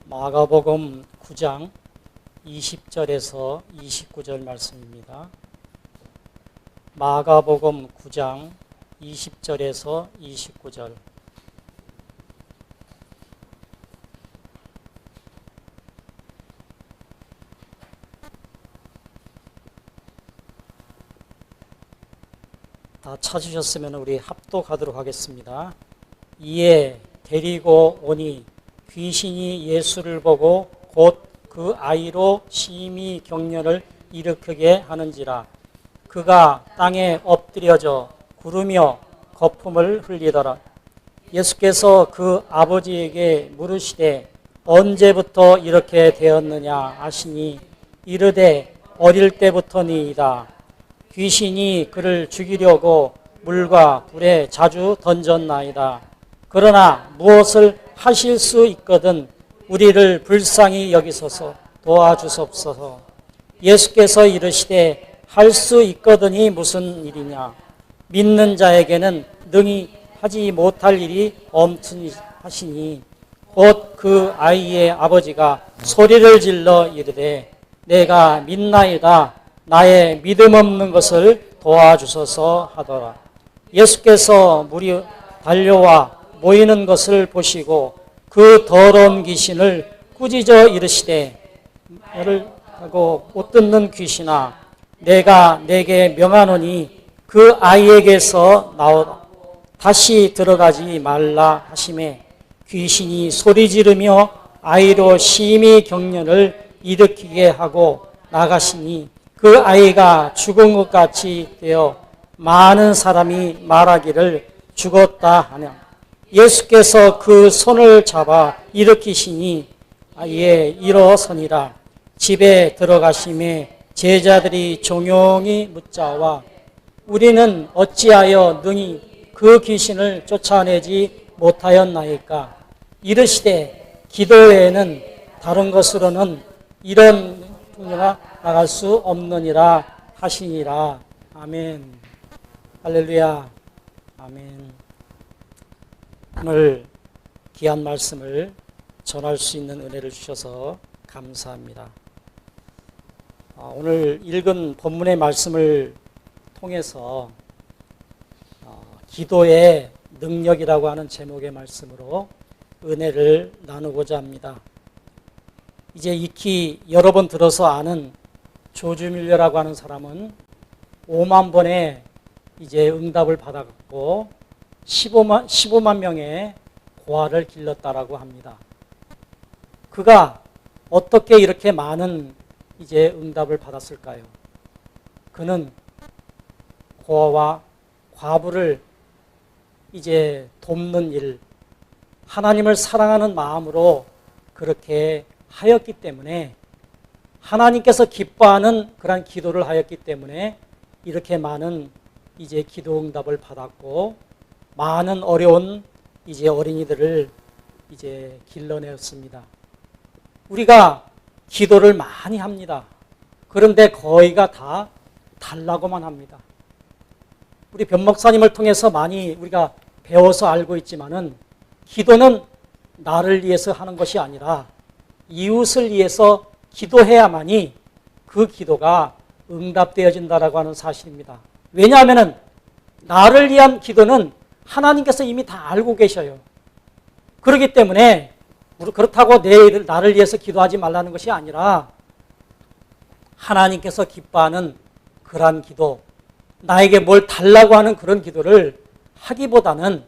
마가복음 9장 20절에서 29절 말씀입니다. 마가복음 9장 20절에서 29절. 다 찾으셨으면 우리 합독하도록 하겠습니다. 이에 데리고 오니 귀신이 예수를 보고 곧 그 아이로 심히 격려를 일으키게 하는지라. 그가 땅에 엎드려져 구르며 거품을 흘리더라. 예수께서 그 아버지에게 물으시되 언제부터 이렇게 되었느냐 하시니 이르되 어릴 때부터니이다. 귀신이 그를 죽이려고 물과 불에 자주 던졌나이다. 그러나 무엇을 하실 수 있거든 우리를 불쌍히 여기소서 도와주옵소서. 예수께서 이르시되 할 수 있거든이 무슨 일이냐. 믿는 자에게는 능히 하지 못할 일이 엄청 하시니 곧 그 아이의 아버지가 소리를 질러 이르되 내가 믿나이다. 나의 믿음 없는 것을 도와주소서 하더라. 예수께서 물이 달려와 모이는 것을 보시고 그 더러운 귀신을 꾸짖어 이르시되 너를 하고 못 듣는 귀신아 내가 내게 명하노니 그 아이에게서 나오라. 다시 들어가지 말라 하시매 귀신이 소리 지르며 아이로 심히 격려를 일으키게 하고 나가시니 그 아이가 죽은 것 같이 되어 많은 사람이 말하기를 죽었다 하냐. 예수께서 그 손을 잡아 일으키시니 아이에 일어서니라. 집에 들어가심에 제자들이 종용이 묻자와 우리는 어찌하여 능히 그 귀신을 쫓아내지 못하였나이까. 이르시되 기도 외에는 다른 것으로는 이런 풍요가 나갈 수 없느니라 하시니라. 아멘. 할렐루야. 아멘. 오늘 귀한 말씀을 전할 수 있는 은혜를 주셔서 감사합니다. 오늘 읽은 본문의 말씀을 통해서 기도의 능력이라고 하는 제목의 말씀으로 은혜를 나누고자 합니다. 이제 익히 여러 번 들어서 아는 조지 밀러라고 하는 사람은 5만 번의 이제 응답을 받아갖고 15만 명의 고아를 길렀다라고 합니다. 그가 어떻게 이렇게 많은 이제 응답을 받았을까요? 그는 고아와 과부를 이제 돕는 일, 하나님을 사랑하는 마음으로 그렇게 하였기 때문에 하나님께서 기뻐하는 그런 기도를 하였기 때문에 이렇게 많은 이제 기도 응답을 받았고 많은 어려운 이제 어린이들을 이제 길러내었습니다. 우리가 기도를 많이 합니다. 그런데 거의가 다 달라고만 합니다. 우리 변 목사님을 통해서 많이 우리가 배워서 알고 있지만은 기도는 나를 위해서 하는 것이 아니라 이웃을 위해서 기도해야만이 그 기도가 응답되어진다라고 하는 사실입니다. 왜냐하면은 나를 위한 기도는 하나님께서 이미 다 알고 계셔요. 그렇기 때문에 그렇다고 나를 위해서 기도하지 말라는 것이 아니라 하나님께서 기뻐하는 그러한 기도, 나에게 뭘 달라고 하는 그런 기도를 하기보다는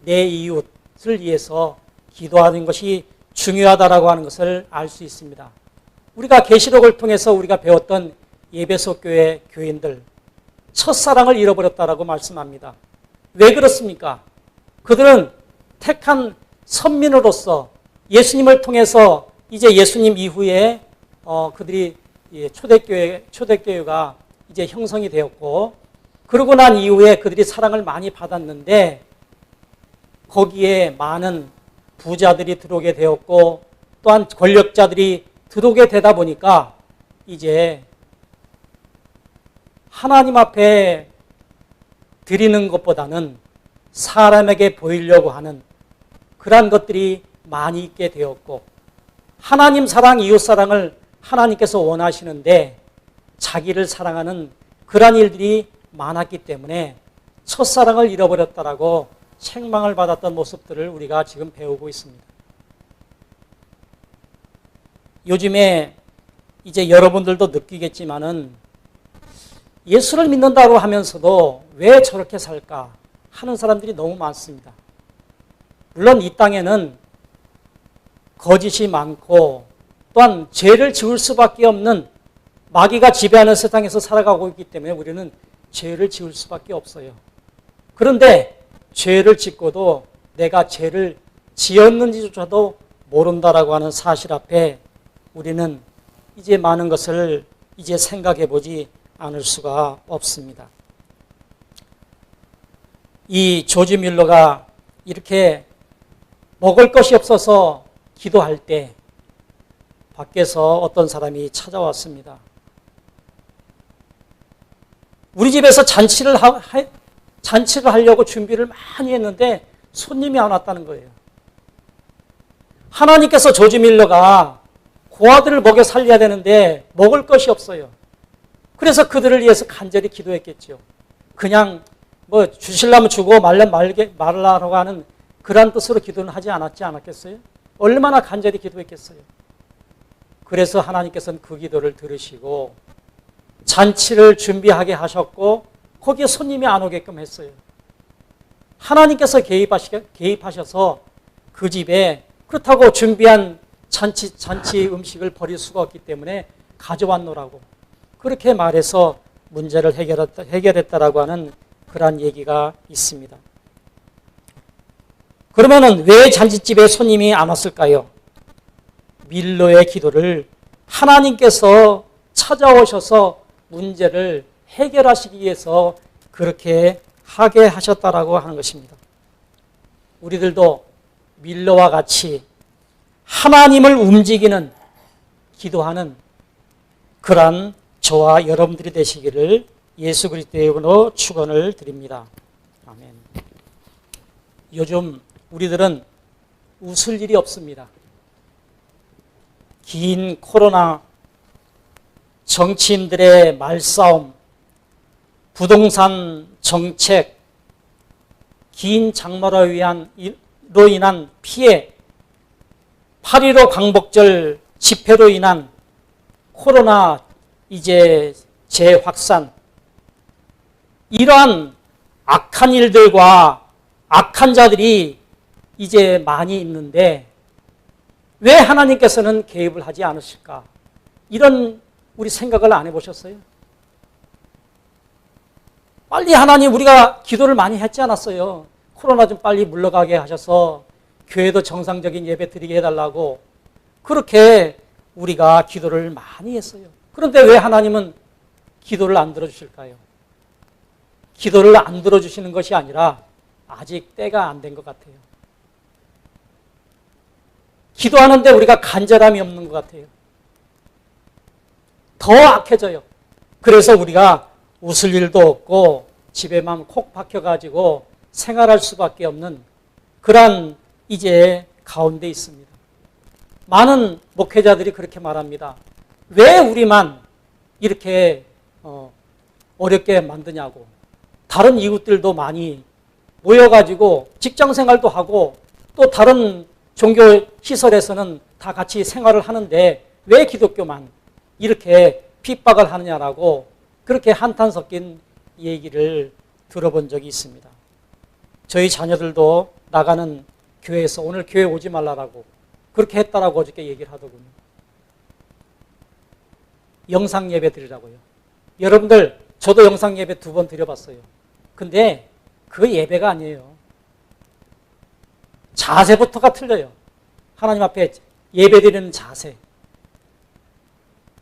내 이웃을 위해서 기도하는 것이 중요하다라고 하는 것을 알 수 있습니다. 우리가 계시록을 통해서 우리가 배웠던 에베소 교회 교인들 첫사랑을 잃어버렸다라고 말씀합니다. 왜 그렇습니까? 그들은 택한 선민으로서 예수님을 통해서 이제 예수님 이후에 그들이 초대교회가 이제 형성이 되었고 그러고 난 이후에 그들이 사랑을 많이 받았는데 거기에 많은 부자들이 들어오게 되었고 또한 권력자들이 들어오게 되다 보니까 이제 하나님 앞에 드리는 것보다는 사람에게 보이려고 하는 그러한 것들이 많이 있게 되었고 하나님 사랑, 이웃 사랑을 하나님께서 원하시는데 자기를 사랑하는 그러한 일들이 많았기 때문에 첫사랑을 잃어버렸다라고 책망을 받았던 모습들을 우리가 지금 배우고 있습니다. 요즘에 이제 여러분들도 느끼겠지만은 예수를 믿는다고 하면서도 왜 저렇게 살까 하는 사람들이 너무 많습니다. 물론 이 땅에는 거짓이 많고 또한 죄를 지을 수밖에 없는 마귀가 지배하는 세상에서 살아가고 있기 때문에 우리는 죄를 지을 수밖에 없어요. 그런데 죄를 짓고도 내가 죄를 지었는지조차도 모른다라고 하는 사실 앞에 우리는 이제 많은 것을 이제 생각해 보지 않을 수가 없습니다. 이 조지 뮬러가 이렇게 먹을 것이 없어서 기도할 때 밖에서 어떤 사람이 찾아왔습니다. 우리 집에서 잔치를 하려고 준비를 많이 했는데 손님이 안 왔다는 거예요. 하나님께서 조지 밀러가 고아들을 먹여 살려야 되는데 먹을 것이 없어요. 그래서 그들을 위해서 간절히 기도했겠죠. 그냥 뭐 주실라면 주고 말라면 말라라고 하는 그런 뜻으로 기도는 하지 않았겠어요? 얼마나 간절히 기도했겠어요? 그래서 하나님께서는 그 기도를 들으시고 잔치를 준비하게 하셨고 거기에 손님이 안 오게끔 했어요. 하나님께서 개입하셔서 그 집에 그렇다고 준비한 잔치 음식을 버릴 수가 없기 때문에 가져왔노라고 그렇게 말해서 문제를 해결했다라고 하는 그런 얘기가 있습니다. 그러면은 왜 잔치집에 손님이 안 왔을까요? 밀러의 기도를 하나님께서 찾아오셔서 문제를 해결하시기 위해서 그렇게 하게 하셨다라고 하는 것입니다. 우리들도 밀러와 같이 하나님을 움직이는 기도하는 그러한 저와 여러분들이 되시기를 예수 그리스도의 이름으로 축원을 드립니다. 아멘. 요즘 우리들은 웃을 일이 없습니다. 긴 코로나, 정치인들의 말싸움, 부동산 정책, 긴 장마로 인한 피해, 8.15 광복절 집회로 인한 코로나 이제 재확산, 이러한 악한 일들과 악한 자들이 이제 많이 있는데 왜 하나님께서는 개입을 하지 않으실까? 이런 우리 생각을 안 해보셨어요? 빨리 하나님 우리가 기도를 많이 했지 않았어요? 코로나 좀 빨리 물러가게 하셔서 교회도 정상적인 예배 드리게 해달라고 그렇게 우리가 기도를 많이 했어요. 그런데 왜 하나님은 기도를 안 들어주실까요? 기도를 안 들어주시는 것이 아니라 아직 때가 안 된 것 같아요. 기도하는데 우리가 간절함이 없는 것 같아요. 더 악해져요. 그래서 우리가 웃을 일도 없고 집에만 콕 박혀가지고 생활할 수밖에 없는 그런 이제 가운데 있습니다. 많은 목회자들이 그렇게 말합니다. 왜 우리만 이렇게 어렵게 만드냐고. 다른 이웃들도 많이 모여가지고 직장생활도 하고 또 다른 종교 시설에서는 다 같이 생활을 하는데 왜 기독교만 이렇게 핍박을 하느냐라고 그렇게 한탄 섞인 얘기를 들어본 적이 있습니다. 저희 자녀들도 나가는 교회에서 오늘 교회 오지 말라라고 그렇게 했다라고 어저께 얘기를 하더군요. 영상 예배 드리라고요. 여러분들 저도 영상 예배 2번 드려봤어요. 근데 그 예배가 아니에요. 자세부터가 틀려요. 하나님 앞에 예배 드리는 자세.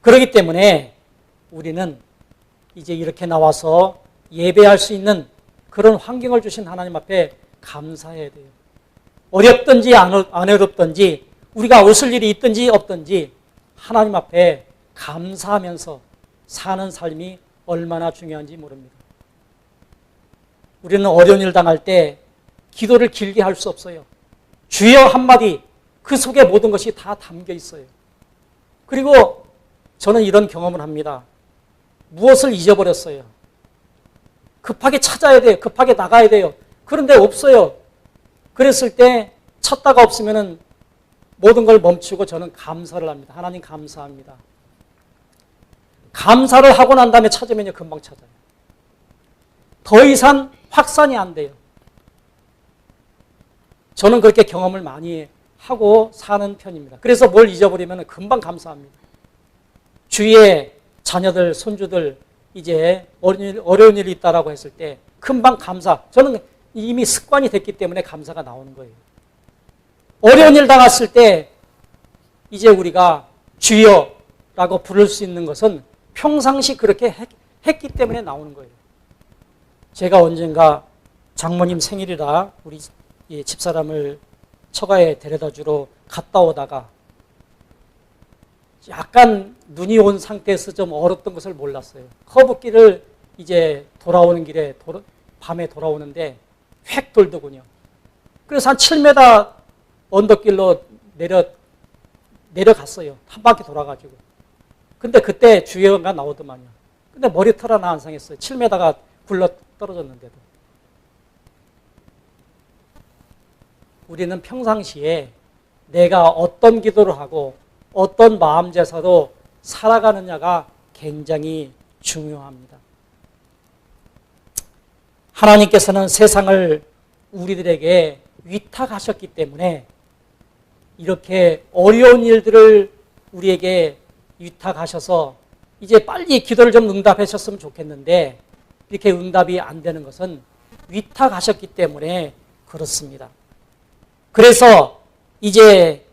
그렇기 때문에 우리는 이제 이렇게 나와서 예배할 수 있는 그런 환경을 주신 하나님 앞에 감사해야 돼요. 어렵든지 안 어렵든지 우리가 웃을 일이 있든지 없든지 하나님 앞에 감사하면서 사는 삶이 얼마나 중요한지 모릅니다. 우리는 어려운 일 당할 때 기도를 길게 할 수 없어요. 주여 한마디 그 속에 모든 것이 다 담겨 있어요. 그리고 저는 이런 경험을 합니다. 무엇을 잊어버렸어요. 급하게 찾아야 돼요. 급하게 나가야 돼요. 그런데 없어요. 그랬을 때 찾다가 없으면 모든 걸 멈추고 저는 감사를 합니다. 하나님 감사합니다. 감사를 하고 난 다음에 찾으면요, 금방 찾아요. 더 이상 확산이 안 돼요. 저는 그렇게 경험을 많이 하고 사는 편입니다. 그래서 뭘 잊어버리면 금방 감사합니다. 주위에 자녀들, 손주들 이제 어려운 일이 있다라고 했을 때 금방 감사. 저는 이미 습관이 됐기 때문에 감사가 나오는 거예요. 어려운 일 당했을 때 이제 우리가 주여라고 부를 수 있는 것은 평상시 그렇게 했기 때문에 나오는 거예요. 제가 언젠가 장모님 생일이라 우리 집사람을 처가에 데려다 주러 갔다 오다가 약간 눈이 온 상태에서 좀 얼었던 것을 몰랐어요. 커브길을 이제 돌아오는 길에 밤에 돌아오는데 획 돌더군요. 그래서 한 7m 언덕길로 내려갔어요. 한 바퀴 돌아가지고. 근데 그때 주여가 나오더만요. 근데 머리털 하나 안 상했어요. 7m가 굴러 떨어졌는데도. 우리는 평상시에 내가 어떤 기도를 하고 어떤 마음 제사로 살아가느냐가 굉장히 중요합니다. 하나님께서는 세상을 우리들에게 위탁하셨기 때문에 이렇게 어려운 일들을 우리에게 위탁하셔서 이제 빨리 기도를 좀 응답하셨으면 좋겠는데 이렇게 응답이 안 되는 것은 위탁하셨기 때문에 그렇습니다. 그래서 이제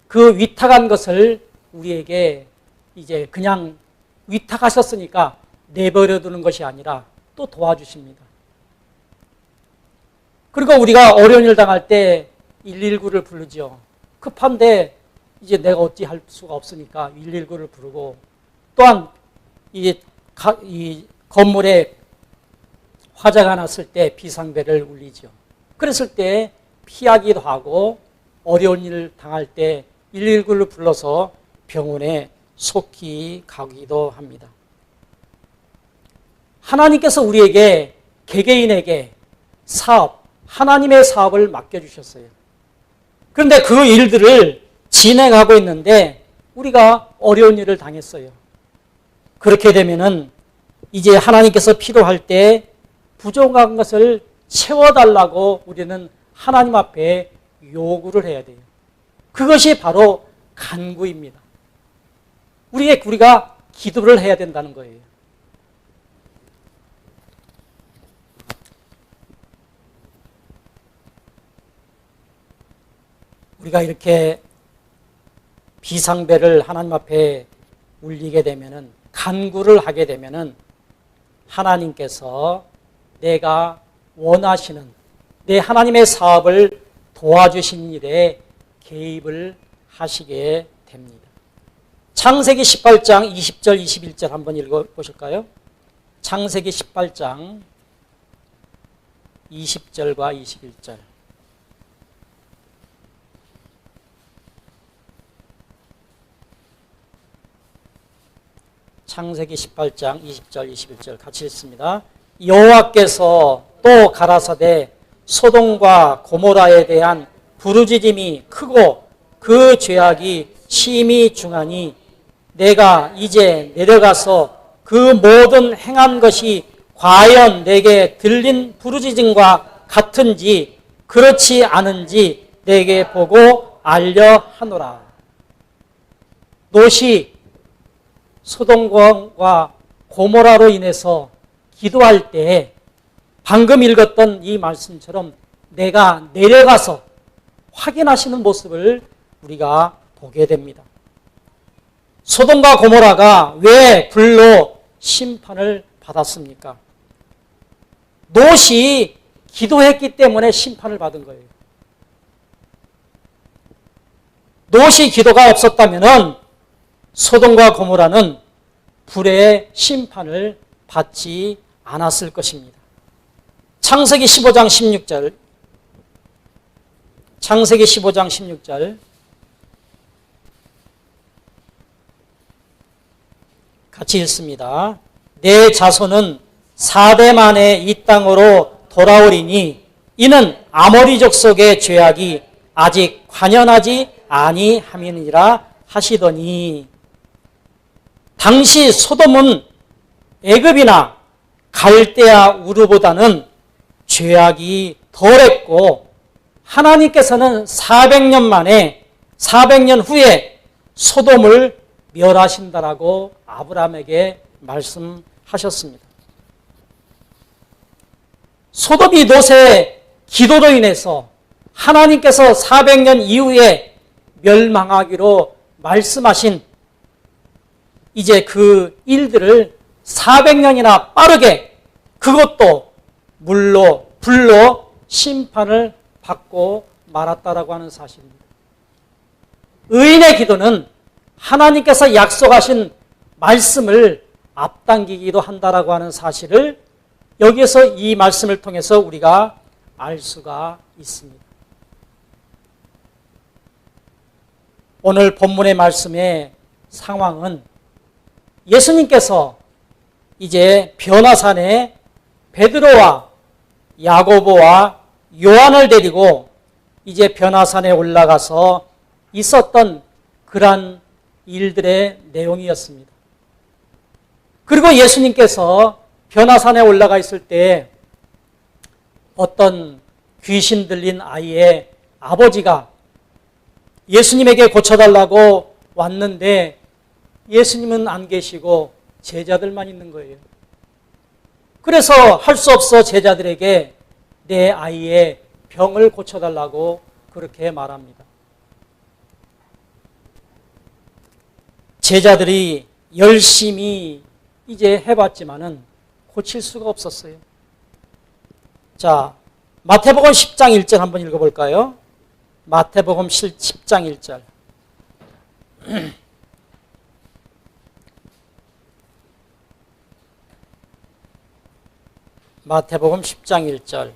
그 위탁한 것을 우리에게 이제 그냥 위탁하셨으니까 내버려 두는 것이 아니라 또 도와주십니다. 그리고 우리가 어려운 일 당할 때 119를 부르죠. 급한데 이제 내가 어찌 할 수가 없으니까 119를 부르고 또한 이 건물에 화재가 났을 때 비상벨을 울리죠. 그랬을 때 피하기도 하고 어려운 일을 당할 때 119를 불러서 병원에 속히 가기도 합니다. 하나님께서 우리에게 개개인에게 사업, 하나님의 사업을 맡겨주셨어요. 그런데 그 일들을 진행하고 있는데 우리가 어려운 일을 당했어요. 그렇게 되면은 이제 하나님께서 필요할 때 부족한 것을 채워달라고 우리는 하나님 앞에 요구를 해야 돼요. 그것이 바로 간구입니다. 우리가 기도를 해야 된다는 거예요. 우리가 이렇게 비상벨을 하나님 앞에 울리게 되면은 간구를 하게 되면은 하나님께서 내가 원하시는 내 하나님의 사업을 도와주신 일에 개입을 하시게 됩니다. 창세기 18장 20절 21절 한번 읽어보실까요? 창세기 18장 20절과 21절. 창세기 18장 20절 21절 같이 읽습니다. 여호와께서 또 가라사대 소돔과 고모라에 대한 부르짖음이 크고 그 죄악이 심히 중하니 내가 이제 내려가서 그 모든 행한 것이 과연 내게 들린 부르짖음과 같은지 그렇지 않은지 내게 보고 알려 하노라. 롯이 소돔과 고모라로 인해서 기도할 때 방금 읽었던 이 말씀처럼 내가 내려가서 확인하시는 모습을 우리가 보게 됩니다. 소돔과 고모라가 왜 불로 심판을 받았습니까? 롯이 기도했기 때문에 심판을 받은 거예요. 롯이 기도가 없었다면 소돔과 고모라는 불의 심판을 받지 않았을 것입니다. 창세기 15장 16절. 창세기 15장 16절 같이 읽습니다. 내 자손은 4대 만에 이 땅으로 돌아오리니 이는 아모리 족속의 죄악이 아직 관연하지 아니함이니라 하시더니, 당시 소돔은 애굽이나 갈대아 우르보다는 죄악이 덜했고 하나님께서는 400년 만에 400년 후에 소돔을 멸하신다라고 아브라함에게 말씀하셨습니다. 소돔이 롯의 기도로 인해서 하나님께서 400년 이후에 멸망하기로 말씀하신 이제 그 일들을 400년이나 빠르게 그것도 물로 불로 심판을 받고 말았다라고 하는 사실입니다. 의인의 기도는 하나님께서 약속하신 말씀을 앞당기기도 한다라고 하는 사실을 여기에서 이 말씀을 통해서 우리가 알 수가 있습니다. 오늘 본문의 말씀의 상황은 예수님께서 이제 변화산에 베드로와 야고보와 요한을 데리고 이제 변화산에 올라가서 있었던 그러한 일들의 내용이었습니다. 그리고 예수님께서 변화산에 올라가 있을 때 어떤 귀신 들린 아이의 아버지가 예수님에게 고쳐달라고 왔는데 예수님은 안 계시고 제자들만 있는 거예요. 그래서 할 수 없어 제자들에게 내 아이의 병을 고쳐달라고 그렇게 말합니다. 제자들이 열심히 이제 해봤지만은 고칠 수가 없었어요. 자, 마태복음 10장 1절 한번 읽어볼까요? 마태복음 10장 1절. 마태복음 10장 1절.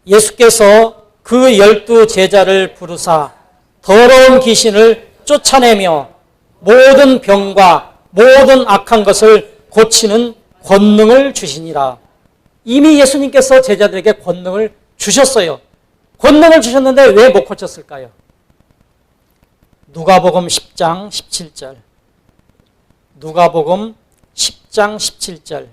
예수께서 그 12 제자를 부르사 더러운 귀신을 쫓아내며 모든 병과 모든 악한 것을 고치는 권능을 주시니라. 이미 예수님께서 제자들에게 권능을 주셨어요. 권능을 주셨는데 왜 못 고쳤을까요? 누가복음 10장 17절. 누가복음 10장 17절.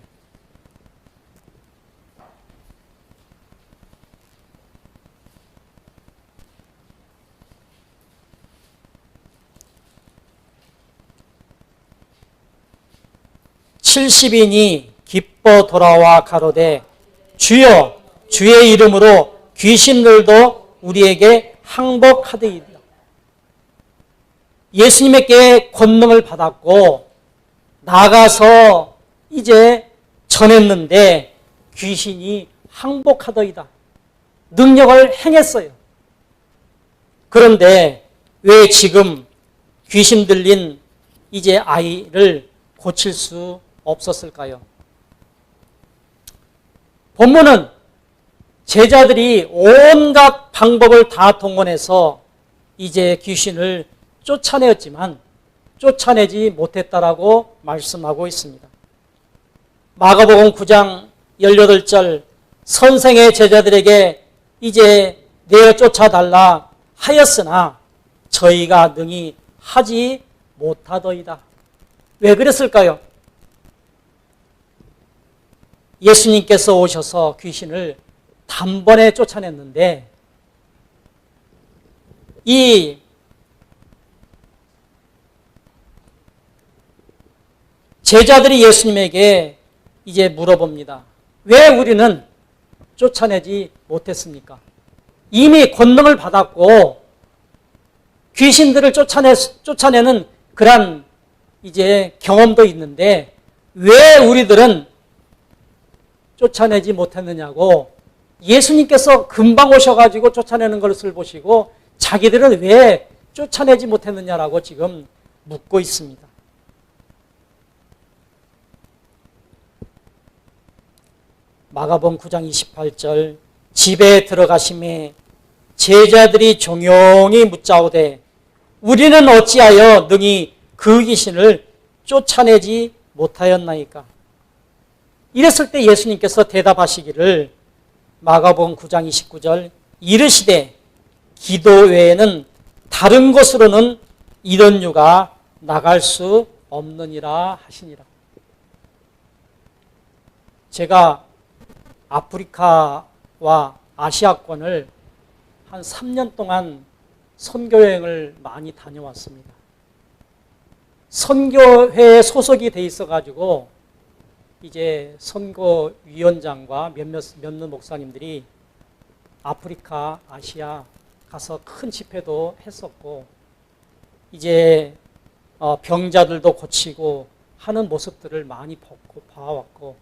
칠십인이 기뻐 돌아와 가로되 주여 주의 이름으로 귀신들도 우리에게 항복하되이다. 예수님에게 권능을 받았고 나가서 이제 전했는데 귀신이 항복하더이다. 능력을 행했어요. 그런데 왜 지금 귀신 들린 이제 아이를 고칠 수 없었을까요? 본문은 제자들이 온갖 방법을 다 동원해서 이제 귀신을 쫓아내었지만 쫓아내지 못했다라고 말씀하고 있습니다. 마가복음 9장 18절 선생의 제자들에게 이제 내어 쫓아달라 하였으나 저희가 능히 하지 못하더이다. 왜 그랬을까요? 예수님께서 오셔서 귀신을 단번에 쫓아냈는데 이 제자들이 예수님에게 이제 물어봅니다. 왜 우리는 쫓아내지 못했습니까? 이미 권능을 받았고 귀신들을 쫓아내는 그런 이제 경험도 있는데 왜 우리들은 쫓아내지 못했느냐고 예수님께서 금방 오셔가지고 쫓아내는 것을 보시고 자기들은 왜 쫓아내지 못했느냐라고 지금 묻고 있습니다. 마가복음 9장 28절 집에 들어가심에 제자들이 종용이 묻자오되 우리는 어찌하여 능히 그 귀신을 쫓아내지 못하였나이까? 이랬을 때 예수님께서 대답하시기를 마가복음 9장 29절 이르시되 기도 외에는 다른 곳으로는 이런 유가 나갈 수 없느니라 하시니라. 제가 아프리카와 아시아권을 한 3년 동안 선교여행을 많이 다녀왔습니다. 선교회에 소속이 돼 있어가지고 이제 선교위원장과 몇몇 목사님들이 아프리카, 아시아 가서 큰 집회도 했었고 이제 병자들도 고치고 하는 모습들을 많이 봐왔고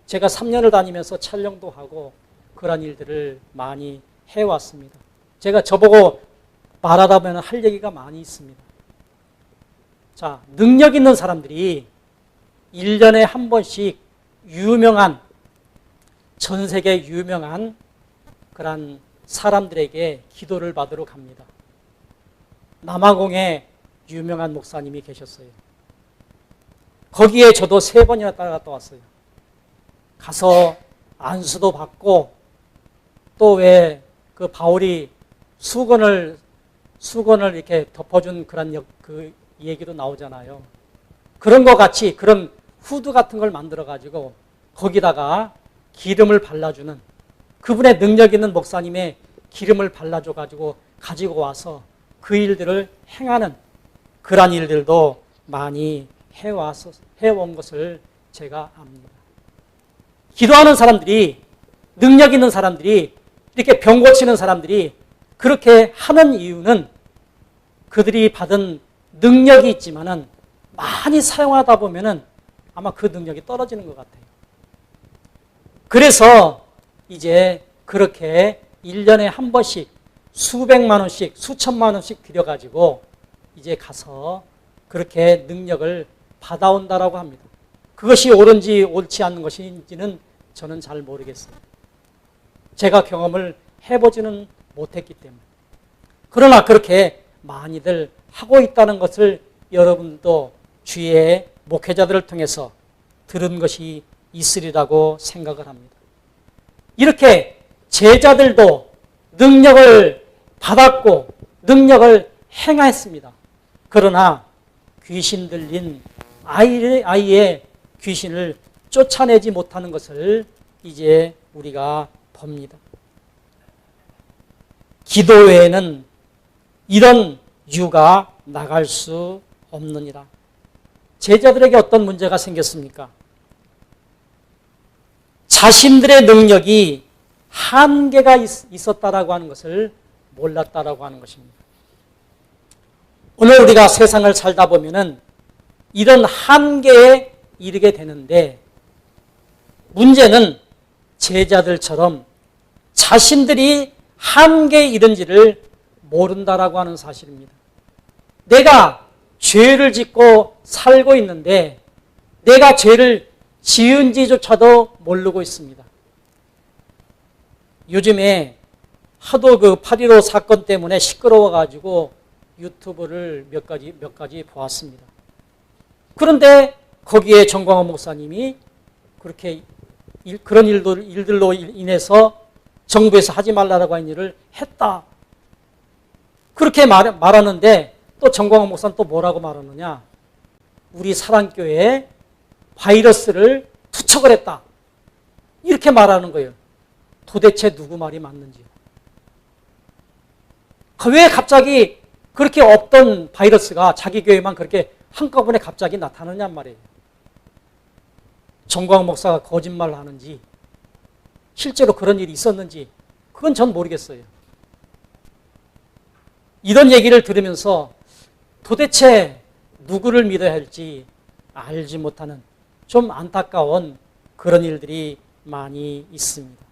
제가 3년을 다니면서 촬영도 하고 그런 일들을 많이 해왔습니다. 제가 저보고 말하다 보면 할 얘기가 많이 있습니다. 자, 능력 있는 사람들이 1년에 한 번씩 유명한, 전 세계 유명한 그런 사람들에게 기도를 받으러 갑니다. 남아공에 유명한 목사님이 계셨어요. 거기에 저도 3번이나 따라갔다 왔어요. 가서 안수도 받고 또 왜 그 바울이 수건을 이렇게 덮어준 그런 그 얘기도 나오잖아요. 그런 것 같이 그런 후드 같은 걸 만들어가지고 거기다가 기름을 발라주는 그분의 능력 있는 목사님의 기름을 발라줘가지고 가지고 와서 그 일들을 행하는 그런 일들도 많이 해온 것을 제가 압니다. 기도하는 사람들이, 능력 있는 사람들이, 이렇게 병 고치는 사람들이 그렇게 하는 이유는 그들이 받은 능력이 있지만은 많이 사용하다 보면은 아마 그 능력이 떨어지는 것 같아요. 그래서 이제 그렇게 1년에 한 번씩 수백만 원씩, 수천만 원씩 들여가지고 이제 가서 그렇게 능력을 받아온다라고 합니다. 그것이 옳은지 옳지 않는 것인지는 저는 잘 모르겠어요. 제가 경험을 해보지는 못했기 때문에. 그러나 그렇게 많이들 하고 있다는 것을 여러분도 주위의 목회자들을 통해서 들은 것이 있으리라고 생각을 합니다. 이렇게 제자들도 능력을 받았고 능력을 행했습니다. 그러나 귀신 들린 아이의 귀신을 쫓아내지 못하는 것을 이제 우리가 봅니다. 기도 외에는 이런 유가 나갈 수 없느니라. 제자들에게 어떤 문제가 생겼습니까? 자신들의 능력이 한계가 있었다라고 하는 것을 몰랐다라고 하는 것입니다. 오늘 우리가 세상을 살다 보면은 이런 한계에 이르게 되는데 문제는 제자들처럼 자신들이 한계에 이른지를 모른다라고 하는 사실입니다. 내가 죄를 짓고 살고 있는데 내가 죄를 지은지조차도 모르고 있습니다. 요즘에 하도 그 8.15 사건 때문에 시끄러워가지고 유튜브를 몇 가지 보았습니다. 그런데 거기에 정광훈 목사님이 그렇게 그런 일들로 인해서 정부에서 하지 말라고 한 일을 했다. 그렇게 말하는데 또 정광훈 목사는 또 뭐라고 말하느냐. 우리 사랑교회에 바이러스를 투척을 했다. 이렇게 말하는 거예요. 도대체 누구 말이 맞는지요. 왜 갑자기 그렇게 없던 바이러스가 자기 교회만 그렇게 한꺼번에 갑자기 나타나냔 말이에요. 정광훈 목사가 거짓말을 하는지 실제로 그런 일이 있었는지 그건 전 모르겠어요. 이런 얘기를 들으면서 도대체 누구를 믿어야 할지 알지 못하는 좀 안타까운 그런 일들이 많이 있습니다.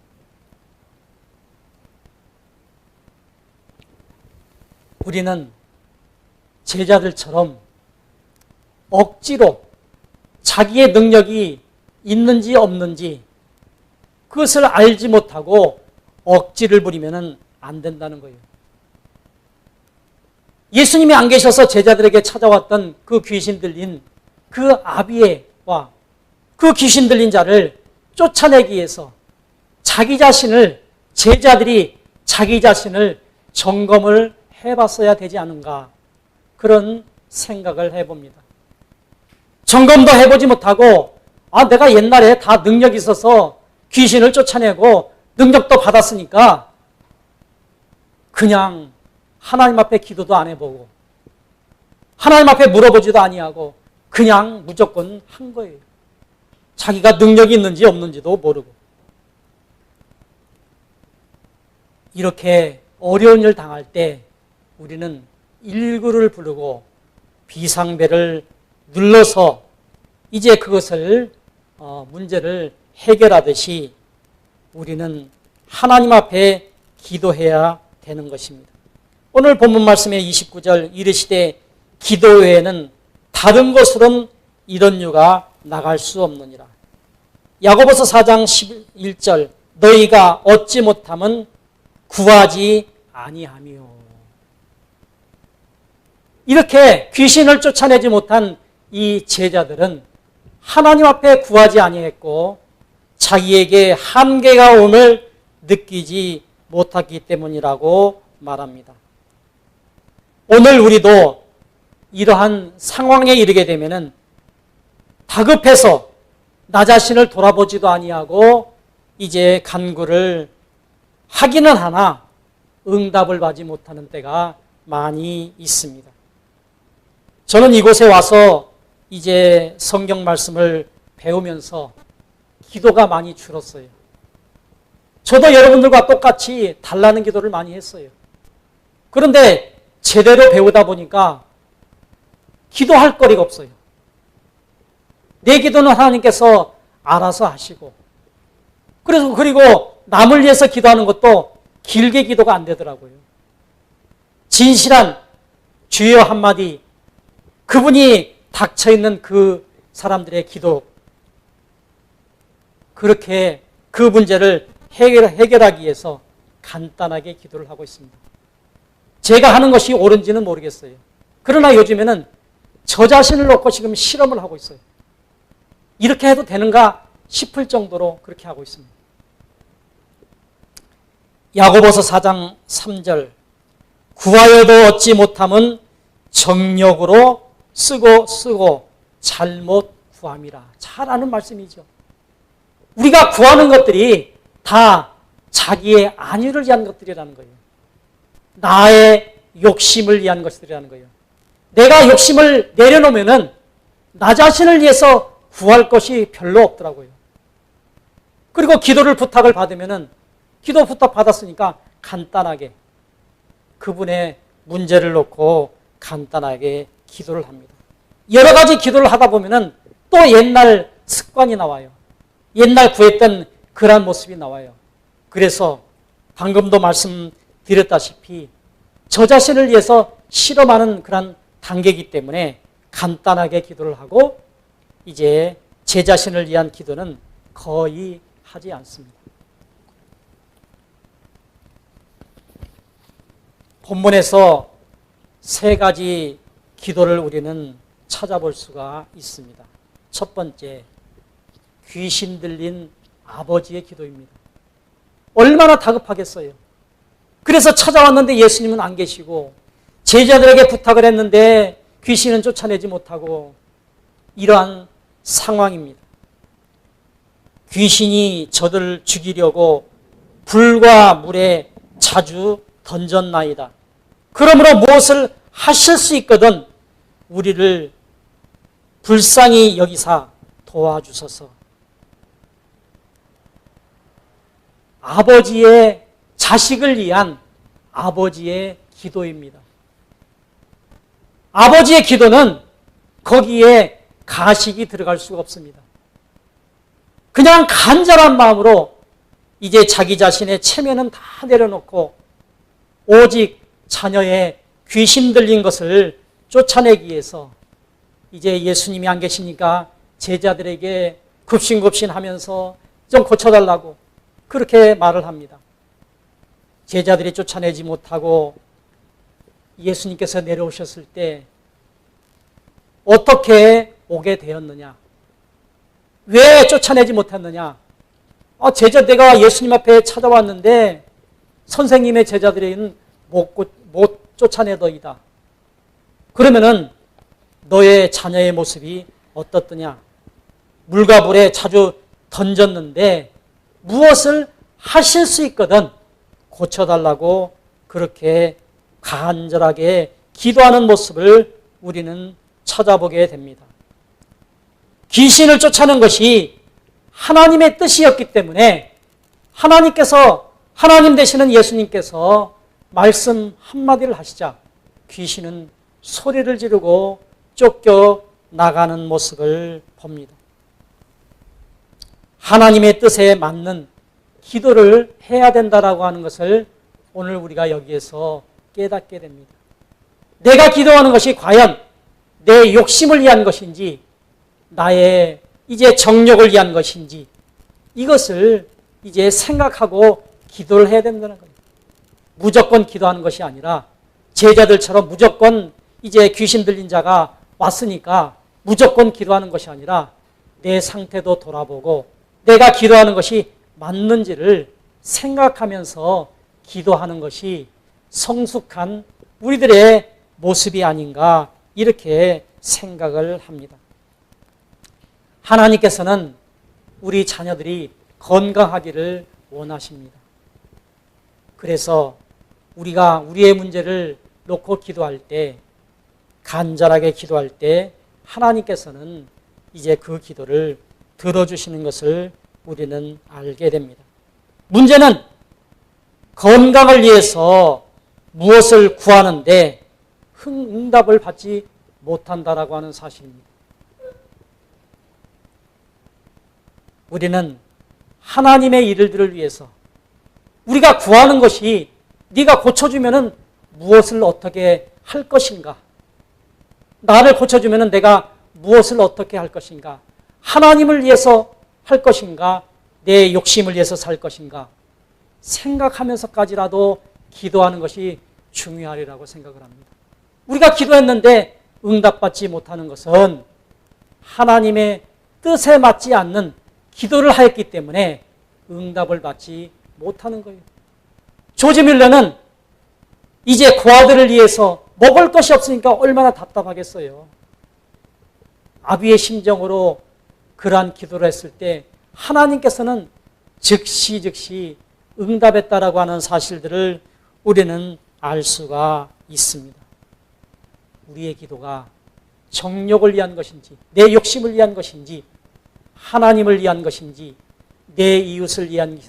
우리는 제자들처럼 억지로 자기의 능력이 있는지 없는지 그것을 알지 못하고 억지를 부리면 안 된다는 거예요. 예수님이 안 계셔서 제자들에게 찾아왔던 그 귀신 들린 그 아비에와 그 귀신 들린 자를 쫓아내기 위해서 제자들이 자기 자신을 점검을 해봤어야 되지 않은가, 그런 생각을 해봅니다. 점검도 해보지 못하고 내가 옛날에 다 능력이 있어서 귀신을 쫓아내고 능력도 받았으니까 그냥 하나님 앞에 기도도 안 해보고 하나님 앞에 물어보지도 아니하고 그냥 무조건 한 거예요. 자기가 능력이 있는지 없는지도 모르고. 이렇게 어려운 일 당할 때 우리는 119를 부르고 비상벨을 눌러서 이제 그것을 문제를 해결하듯이 우리는 하나님 앞에 기도해야 되는 것입니다. 오늘 본문 말씀의 29절, 이르시되 기도 외에는 다른 곳으로는 이런 유가 나갈 수 없느니라. 야고보서 4장 11절, 너희가 얻지 못함은 구하지 아니하며. 이렇게 귀신을 쫓아내지 못한 이 제자들은 하나님 앞에 구하지 아니했고 자기에게 한계가 옴을 느끼지 못했기 때문이라고 말합니다. 오늘 우리도 이러한 상황에 이르게 되면은 다급해서 나 자신을 돌아보지도 아니하고 이제 간구를 하기는 하나 응답을 받지 못하는 때가 많이 있습니다. 저는 이곳에 와서 이제 성경 말씀을 배우면서 기도가 많이 줄었어요. 저도 여러분들과 똑같이 달라는 기도를 많이 했어요. 그런데 제대로 배우다 보니까 기도할 거리가 없어요. 내 기도는 하나님께서 알아서 하시고, 그리고 남을 위해서 기도하는 것도 길게 기도가 안 되더라고요. 진실한 주여 한마디, 그분이 닥쳐있는 그 사람들의 기도, 그렇게 그 문제를 해결하기 위해서 간단하게 기도를 하고 있습니다. 제가 하는 것이 옳은지는 모르겠어요. 그러나 요즘에는 저 자신을 놓고 지금 실험을 하고 있어요. 이렇게 해도 되는가 싶을 정도로 그렇게 하고 있습니다. 야고보서 4장 3절, 구하여도 얻지 못함은 정력으로 쓰고 잘못 구함이라. 잘 아는 말씀이죠. 우리가 구하는 것들이 다 자기의 안위를 위한 것들이라는 거예요. 나의 욕심을 위한 것들이라는 거예요. 내가 욕심을 내려놓으면은 나 자신을 위해서 구할 것이 별로 없더라고요. 그리고 기도를 부탁을 받으면은 기도 부탁 받았으니까 간단하게 그분의 문제를 놓고 간단하게 기도를 합니다. 여러 가지 기도를 하다 보면은 또 옛날 습관이 나와요. 옛날 구했던 그런 모습이 나와요. 그래서 방금도 말씀드렸다시피 저 자신을 위해서 실험하는 그런 단계이기 때문에 간단하게 기도를 하고 이제 제 자신을 위한 기도는 거의 하지 않습니다. 본문에서 세 가지 기도를 우리는 찾아볼 수가 있습니다. 첫 번째, 귀신 들린 아버지의 기도입니다. 얼마나 다급하겠어요. 그래서 찾아왔는데 예수님은 안 계시고 제자들에게 부탁을 했는데 귀신은 쫓아내지 못하고 이러한 상황입니다. 귀신이 저들을 죽이려고 불과 물에 자주 던졌나이다. 그러므로 무엇을 하실 수 있거든 우리를 불쌍히 여기사 도와주소서. 아버지의 자식을 위한 아버지의 기도입니다. 아버지의 기도는 거기에 가식이 들어갈 수가 없습니다. 그냥 간절한 마음으로 이제 자기 자신의 체면은 다 내려놓고 오직 자녀의 귀신 들린 것을 쫓아내기 위해서 이제 예수님이 안 계시니까 제자들에게 급신급신하면서 좀 고쳐달라고 그렇게 말을 합니다. 제자들이 쫓아내지 못하고 예수님께서 내려오셨을 때 어떻게 오게 되었느냐? 왜 쫓아내지 못했느냐? 내가 예수님 앞에 찾아왔는데 선생님의 제자들은 못 쫓아내더이다. 그러면은 너의 자녀의 모습이 어떻더냐? 물과 불에 자주 던졌는데 무엇을 하실 수 있거든 고쳐달라고 그렇게 간절하게 기도하는 모습을 우리는 찾아보게 됩니다. 귀신을 쫓아내는 것이 하나님의 뜻이었기 때문에 하나님 되시는 예수님께서 말씀 한마디를 하시자 귀신은 소리를 지르고 쫓겨 나가는 모습을 봅니다. 하나님의 뜻에 맞는 기도를 해야 된다라고 하는 것을 오늘 우리가 여기에서 깨닫게 됩니다. 내가 기도하는 것이 과연 내 욕심을 위한 것인지 나의 이제 정욕을 위한 것인지 이것을 이제 생각하고 기도를 해야 된다는 거예요. 무조건 기도하는 것이 아니라 제자들처럼 무조건 이제 귀신 들린 자가 왔으니까 무조건 기도하는 것이 아니라 내 상태도 돌아보고 내가 기도하는 것이 맞는지를 생각하면서 기도하는 것이 성숙한 우리들의 모습이 아닌가 이렇게 생각을 합니다. 하나님께서는 우리 자녀들이 건강하기를 원하십니다. 그래서 우리가 우리의 문제를 놓고 기도할 때, 간절하게 기도할 때 하나님께서는 이제 그 기도를 들어주시는 것을 우리는 알게 됩니다. 문제는 건강을 위해서 무엇을 구하는데 응답을 받지 못한다라고 하는 사실입니다. 우리는 하나님의 일들을 위해서 우리가 구하는 것이 네가 고쳐주면은 무엇을 어떻게 할 것인가? 나를 고쳐주면은 내가 무엇을 어떻게 할 것인가? 하나님을 위해서 할 것인가? 내 욕심을 위해서 살 것인가? 생각하면서까지라도 기도하는 것이 중요하리라고 생각을 합니다. 우리가 기도했는데 응답받지 못하는 것은 하나님의 뜻에 맞지 않는 기도를 하였기 때문에 응답을 받지 못하는 거예요. 조지 밀러는 이제 그 아들을 위해서 먹을 것이 없으니까 얼마나 답답하겠어요. 아비의 심정으로 그러한 기도를 했을 때 하나님께서는 즉시 응답했다라고 하는 사실들을 우리는 알 수가 있습니다. 우리의 기도가 정욕을 위한 것인지 내 욕심을 위한 것인지 하나님을 위한 것인지 내 이웃을 위한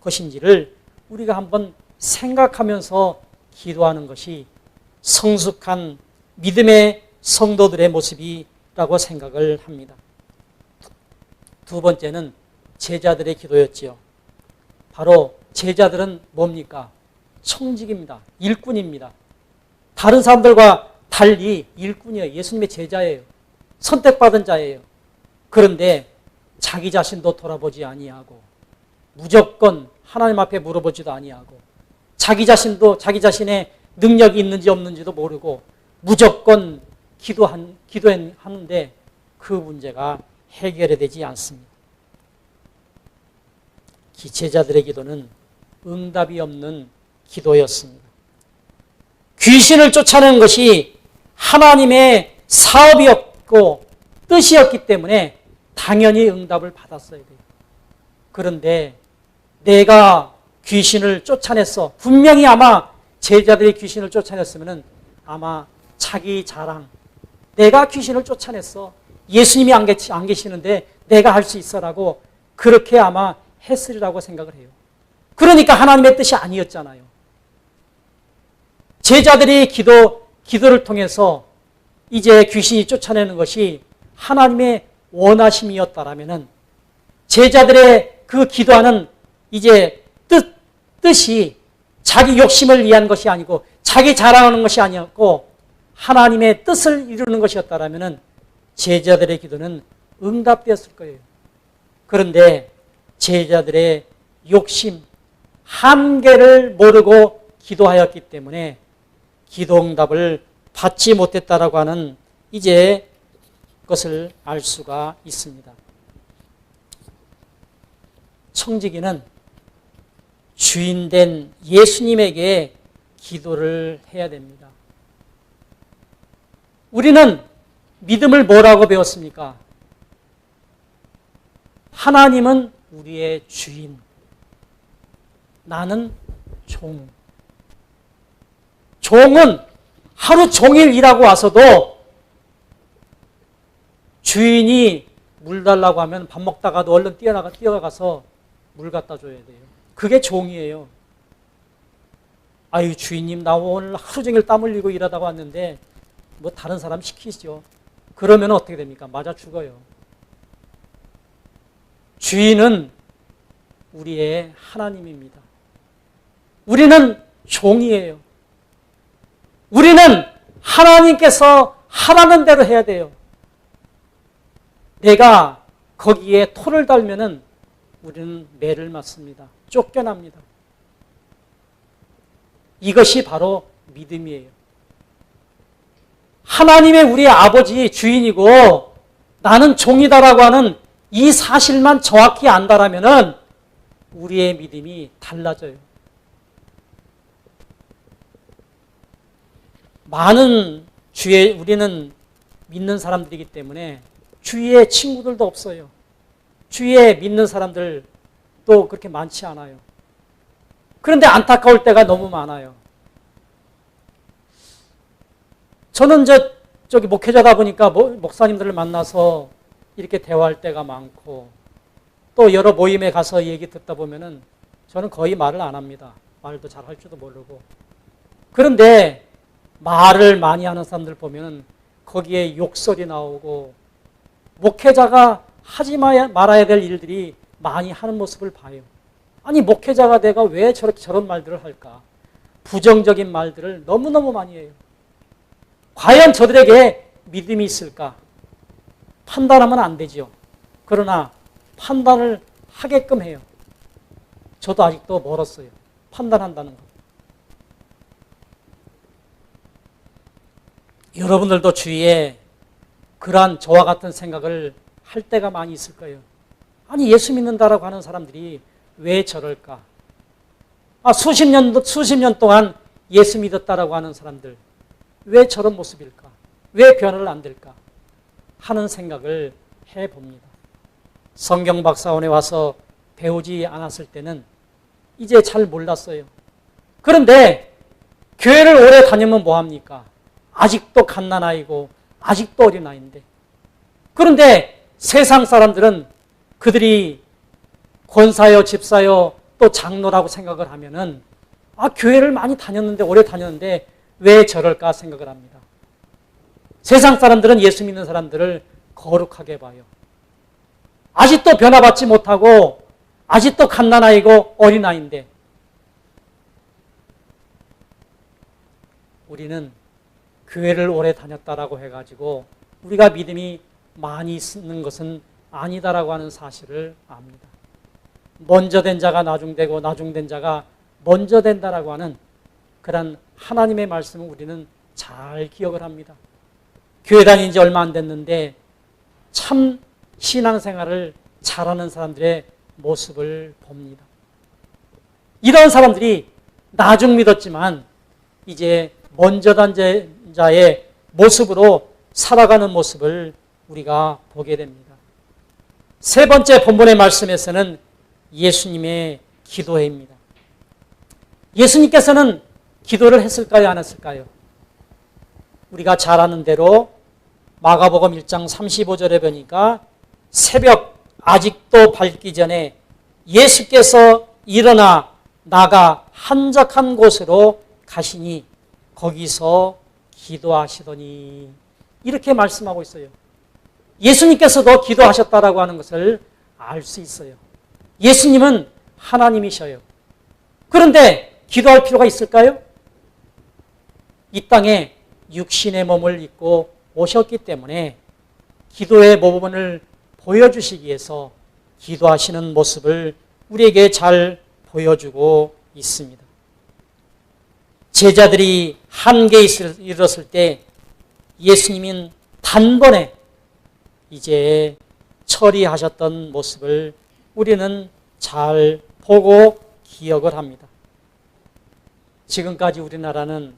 것인지를 우리가 한번 생각하면서 기도하는 것이 성숙한 믿음의 성도들의 모습이라고 생각을 합니다. 두 번째는 제자들의 기도였지요. 바로 제자들은 뭡니까? 청직입니다. 일꾼입니다. 다른 사람들과 달리 일꾼이에요. 예수님의 제자예요. 선택받은 자예요. 그런데 자기 자신도 돌아보지 아니하고 무조건 하나님 앞에 물어보지도 아니하고 자기 자신도 자기 자신의 능력이 있는지 없는지도 모르고 무조건 기도하는데 그 문제가 해결이 되지 않습니다. 제자들의 기도는 응답이 없는 기도였습니다. 귀신을 쫓아내는 것이 하나님의 사업이었고 뜻이었기 때문에 당연히 응답을 받았어야 돼요. 그런데 내가 귀신을 쫓아냈어. 분명히 아마 제자들이 귀신을 쫓아냈으면 아마 자기 자랑. 내가 귀신을 쫓아냈어. 예수님이 안 계시는데 내가 할 수 있어라고 그렇게 아마 했으리라고 생각을 해요. 그러니까 하나님의 뜻이 아니었잖아요. 제자들이 기도를 통해서 이제 귀신이 쫓아내는 것이 하나님의 원하심이었다라면은 제자들의 그 기도하는 이제 뜻이 자기 욕심을 위한 것이 아니고 자기 자랑하는 것이 아니었고 하나님의 뜻을 이루는 것이었다라면은 제자들의 기도는 응답되었을 거예요. 그런데 제자들의 욕심, 한계를 모르고 기도하였기 때문에 기도 응답을 받지 못했다라고 하는 이제 것을 알 수가 있습니다. 청지기는 주인된 예수님에게 기도를 해야 됩니다. 우리는 믿음을 뭐라고 배웠습니까? 하나님은 우리의 주인, 나는 종. 종은 하루 종일 일하고 와서도 주인이 물 달라고 하면 밥 먹다가도 얼른 뛰어가서 물 갖다 줘야 돼요. 그게 종이에요. 아유, 주인님, 나 오늘 하루 종일 땀 흘리고 일하다가 왔는데 뭐 다른 사람 시키죠. 그러면 어떻게 됩니까? 맞아 죽어요. 주인은 우리의 하나님입니다. 우리는 종이에요. 우리는 하나님께서 하라는 대로 해야 돼요. 내가 거기에 토를 달면은 우리는 매를 맞습니다. 쫓겨납니다. 이것이 바로 믿음이에요. 하나님의 우리의 아버지 주인이고 나는 종이다라고 하는 이 사실만 정확히 안다라면은 우리의 믿음이 달라져요. 많은 우리는 믿는 사람들이기 때문에 주위에 친구들도 없어요. 주위에 믿는 사람들도 그렇게 많지 않아요. 그런데 안타까울 때가 너무 많아요. 저는 저기 목회자다 보니까 목사님들을 만나서 이렇게 대화할 때가 많고 또 여러 모임에 가서 얘기 듣다 보면은 저는 거의 말을 안 합니다. 말도 잘 할 줄도 모르고. 그런데 말을 많이 하는 사람들 보면은 거기에 욕설이 나오고 목회자가 하지 말아야 될 일들이 많이 하는 모습을 봐요. 아니, 목회자가 내가 왜 저런 말들을 할까? 부정적인 말들을 너무너무 많이 해요. 과연 저들에게 믿음이 있을까? 판단하면 안 되죠. 그러나 판단을 하게끔 해요. 저도 아직도 멀었어요. 판단한다는 것. 여러분들도 주위에 그러한 저와 같은 생각을 할 때가 많이 있을 거예요. 아니, 예수 믿는다라고 하는 사람들이 왜 저럴까? 수십 년 동안 예수 믿었다라고 하는 사람들 왜 저런 모습일까? 왜 변화를 안 될까? 하는 생각을 해봅니다. 성경박사원에 와서 배우지 않았을 때는 이제 잘 몰랐어요. 그런데 교회를 오래 다니면 뭐합니까? 아직도 갓난아이고 아직도 어린아이인데. 그런데 세상 사람들은 그들이 권사요, 집사요, 또 장로라고 생각을 하면은 교회를 많이 다녔는데, 오래 다녔는데 왜 저럴까 생각을 합니다. 세상 사람들은 예수 믿는 사람들을 거룩하게 봐요. 아직도 변화받지 못하고 아직도 갓난아이고 어린아이인데 우리는 교회를 오래 다녔다라고 해가지고 우리가 믿음이 많이 있는 것은 아니다라고 하는 사실을 압니다. 먼저 된 자가 나중되고 나중된 자가 먼저 된다라고 하는 그런 하나님의 말씀을 우리는 잘 기억을 합니다. 교회 다닌 지 얼마 안 됐는데 참 신앙생활을 잘하는 사람들의 모습을 봅니다. 이런 사람들이 나중 믿었지만 이제 먼저 된 자의 모습으로 살아가는 모습을 우리가 보게 됩니다. 세 번째 본문의 말씀에서는 예수님의 기도회입니다. 예수님께서는 기도를 했을까요? 안 했을까요? 우리가 잘 아는 대로 마가복음 1장 35절에 보니까 새벽 아직도 밝기 전에 예수께서 일어나 나가 한적한 곳으로 가시니 거기서 기도하시더니 이렇게 말씀하고 있어요. 예수님께서도 기도하셨다라고 하는 것을 알 수 있어요. 예수님은 하나님이셔요. 그런데 기도할 필요가 있을까요? 이 땅에 육신의 몸을 입고 오셨기 때문에 기도의 모범을 보여주시기 위해서 기도하시는 모습을 우리에게 잘 보여주고 있습니다. 제자들이 한계에 이르렀을 때 예수님은 단번에 이제 처리하셨던 모습을 우리는 잘 보고 기억을 합니다. 지금까지 우리나라는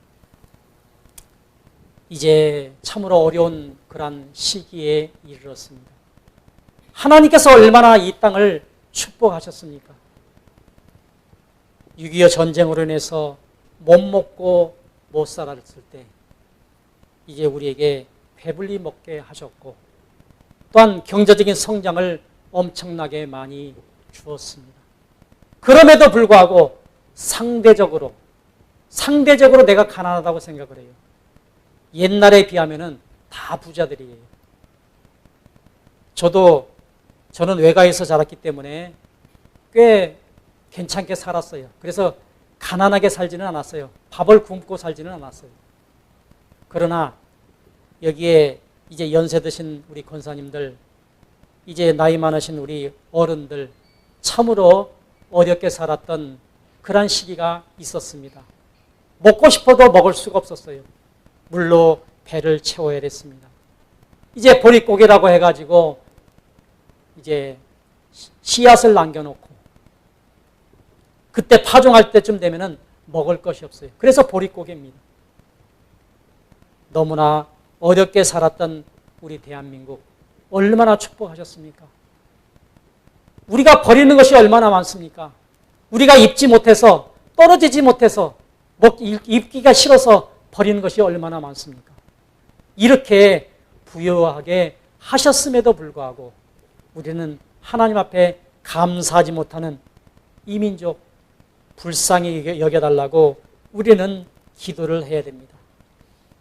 이제 참으로 어려운 그런 시기에 이르렀습니다. 하나님께서 얼마나 이 땅을 축복하셨습니까? 6.25 전쟁으로 인해서 못 먹고 못 살았을 때 이제 우리에게 배불리 먹게 하셨고 또한 경제적인 성장을 엄청나게 많이 주었습니다. 그럼에도 불구하고 상대적으로 내가 가난하다고 생각을 해요. 옛날에 비하면은 다 부자들이에요. 저는 외가에서 자랐기 때문에 꽤 괜찮게 살았어요. 그래서 가난하게 살지는 않았어요. 밥을 굶고 살지는 않았어요. 그러나 여기에 이제 연세 드신 우리 권사님들, 이제 나이 많으신 우리 어른들, 참으로 어렵게 살았던 그런 시기가 있었습니다. 먹고 싶어도 먹을 수가 없었어요. 물로 배를 채워야 됐습니다. 이제 보릿고개라고 해가지고 이제 씨앗을 남겨놓고 그때 파종할 때쯤 되면은 먹을 것이 없어요. 그래서 보릿고개입니다. 너무나 어렵게 살았던 우리 대한민국 얼마나 축복하셨습니까? 우리가 버리는 것이 얼마나 많습니까? 우리가 입지 못해서 떨어지지 못해서 입기가 싫어서 버리는 것이 얼마나 많습니까? 이렇게 부유하게 하셨음에도 불구하고 우리는 하나님 앞에 감사하지 못하는 이 민족 불쌍히 여겨달라고 우리는 기도를 해야 됩니다.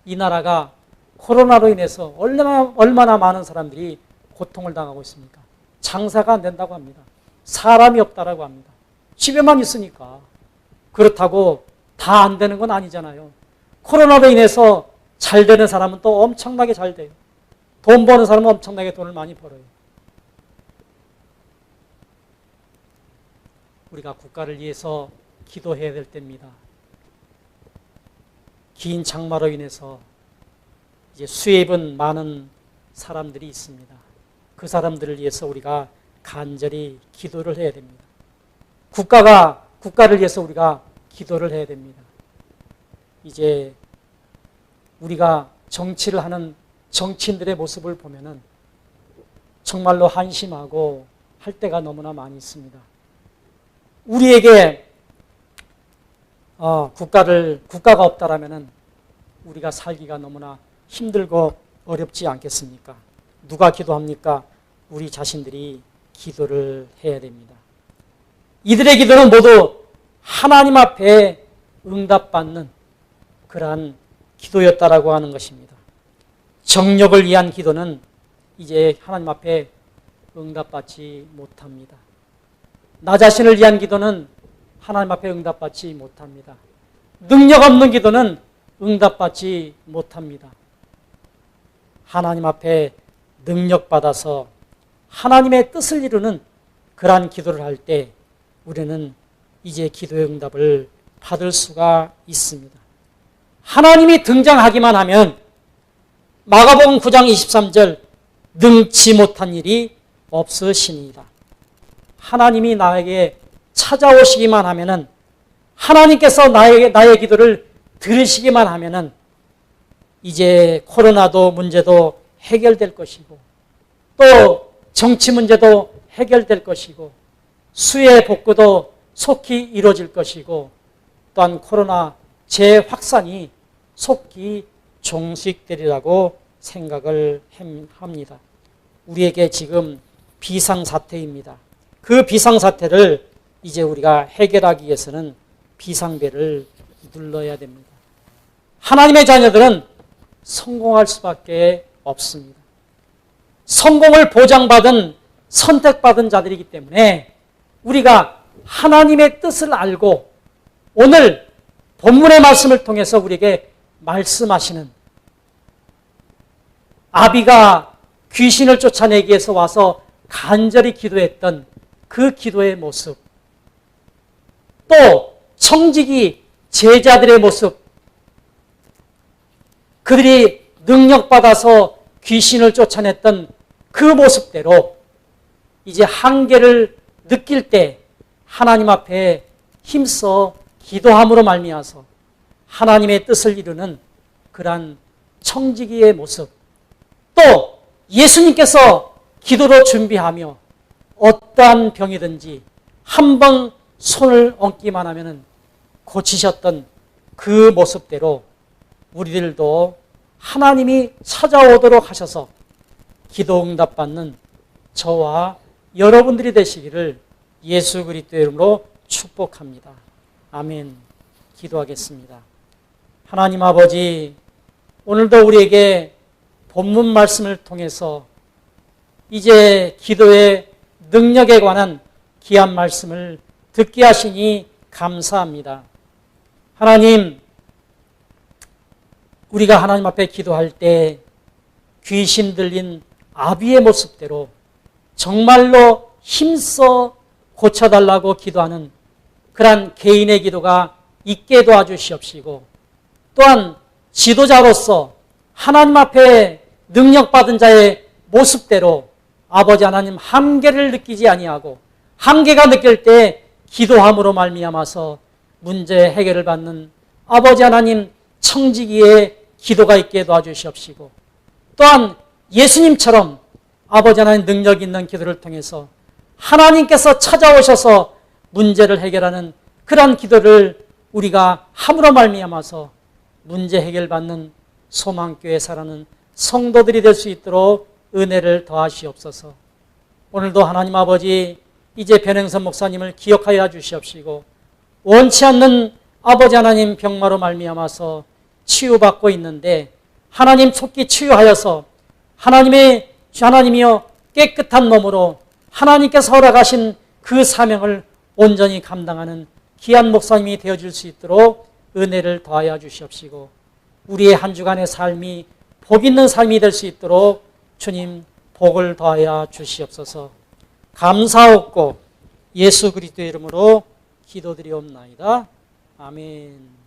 이 나라가 코로나로 인해서 얼마나 많은 사람들이 고통을 당하고 있습니까? 장사가 안 된다고 합니다. 사람이 없다라고 합니다. 집에만 있으니까. 그렇다고 다 안 되는 건 아니잖아요. 코로나로 인해서 잘 되는 사람은 또 엄청나게 잘 돼요. 돈 버는 사람은 엄청나게 돈을 많이 벌어요. 우리가 국가를 위해서 기도해야 될 때입니다. 긴 장마로 인해서 이제 수해 입은 많은 사람들이 있습니다. 그 사람들을 위해서 우리가 간절히 기도를 해야 됩니다. 국가를 위해서 우리가 기도를 해야 됩니다. 이제 우리가 정치를 하는 정치인들의 모습을 보면은 정말로 한심하고 할 때가 너무나 많이 있습니다. 우리에게 국가가 없다라면은 우리가 살기가 너무나 힘들고 어렵지 않겠습니까? 누가 기도합니까? 우리 자신들이 기도를 해야 됩니다. 이들의 기도는 모두 하나님 앞에 응답받는 그러한 기도였다라고 하는 것입니다. 정력을 위한 기도는 이제 하나님 앞에 응답받지 못합니다. 나 자신을 위한 기도는 하나님 앞에 응답받지 못합니다. 능력 없는 기도는 응답받지 못합니다. 하나님 앞에 능력받아서 하나님의 뜻을 이루는 그러한 기도를 할 때 우리는 이제 기도의 응답을 받을 수가 있습니다. 하나님이 등장하기만 하면 마가복음 9장 23절 능치 못한 일이 없으시니이다. 하나님이 나에게 찾아오시기만 하면은 하나님께서 나의 기도를 들으시기만 하면은 이제 코로나도 문제도 해결될 것이고 또 정치 문제도 해결될 것이고 수해 복구도 속히 이루어질 것이고 또한 코로나 재확산이 속히 종식되리라고 생각을 합니다. 우리에게 지금 비상사태입니다. 그 비상사태를 이제 우리가 해결하기 위해서는 비상벨을 눌러야 됩니다. 하나님의 자녀들은 성공할 수밖에 없습니다. 성공을 보장받은 선택받은 자들이기 때문에 우리가 하나님의 뜻을 알고 오늘 본문의 말씀을 통해서 우리에게 말씀하시는 아비가 귀신을 쫓아내기 위해서 와서 간절히 기도했던 그 기도의 모습, 또 청지기 제자들의 모습, 그들이 능력받아서 귀신을 쫓아냈던 그 모습대로 이제 한계를 느낄 때 하나님 앞에 힘써 기도함으로 말미암아서 하나님의 뜻을 이루는 그러한 청지기의 모습, 또 예수님께서 기도로 준비하며 어떠한 병이든지 한 번 손을 얹기만 하면 고치셨던 그 모습대로 우리들도 하나님이 찾아오도록 하셔서 기도 응답받는 저와 여러분들이 되시기를 예수 그리스도의 이름으로 축복합니다. 아멘. 기도하겠습니다. 하나님 아버지, 오늘도 우리에게 본문 말씀을 통해서 이제 기도의 능력에 관한 귀한 말씀을 듣게 하시니 감사합니다. 하나님, 우리가 하나님 앞에 기도할 때 귀신 들린 아비의 모습대로 정말로 힘써 고쳐달라고 기도하는 그러한 개인의 기도가 있게 도와주시옵시고, 또한 지도자로서 하나님 앞에 능력받은 자의 모습대로 아버지 하나님 한계를 느끼지 아니하고 한계가 느낄 때 기도함으로 말미암아서 문제 해결을 받는 아버지 하나님 청지기의 기도가 있게 도와주시옵시고, 또한 예수님처럼 아버지 하나님 능력 있는 기도를 통해서 하나님께서 찾아오셔서 문제를 해결하는 그러한 기도를 우리가 함으로 말미암아서 문제 해결받는 소망교회 살아는 성도들이 될 수 있도록 은혜를 더하시옵소서. 오늘도 하나님 아버지, 이제 변행선 목사님을 기억하여 주시옵시고, 원치 않는 아버지 하나님 병마로 말미암아서 치유받고 있는데 하나님 속히 치유하여서 하나님이여 깨끗한 몸으로 하나님께서 허락하신 그 사명을 온전히 감당하는 귀한 목사님이 되어줄 수 있도록 은혜를 더하여 주시옵시고, 우리의 한 주간의 삶이 복 있는 삶이 될 수 있도록 주님 복을 더하여 주시옵소서. 감사하옵고 예수 그리스도의 이름으로 기도드리옵나이다. 아멘.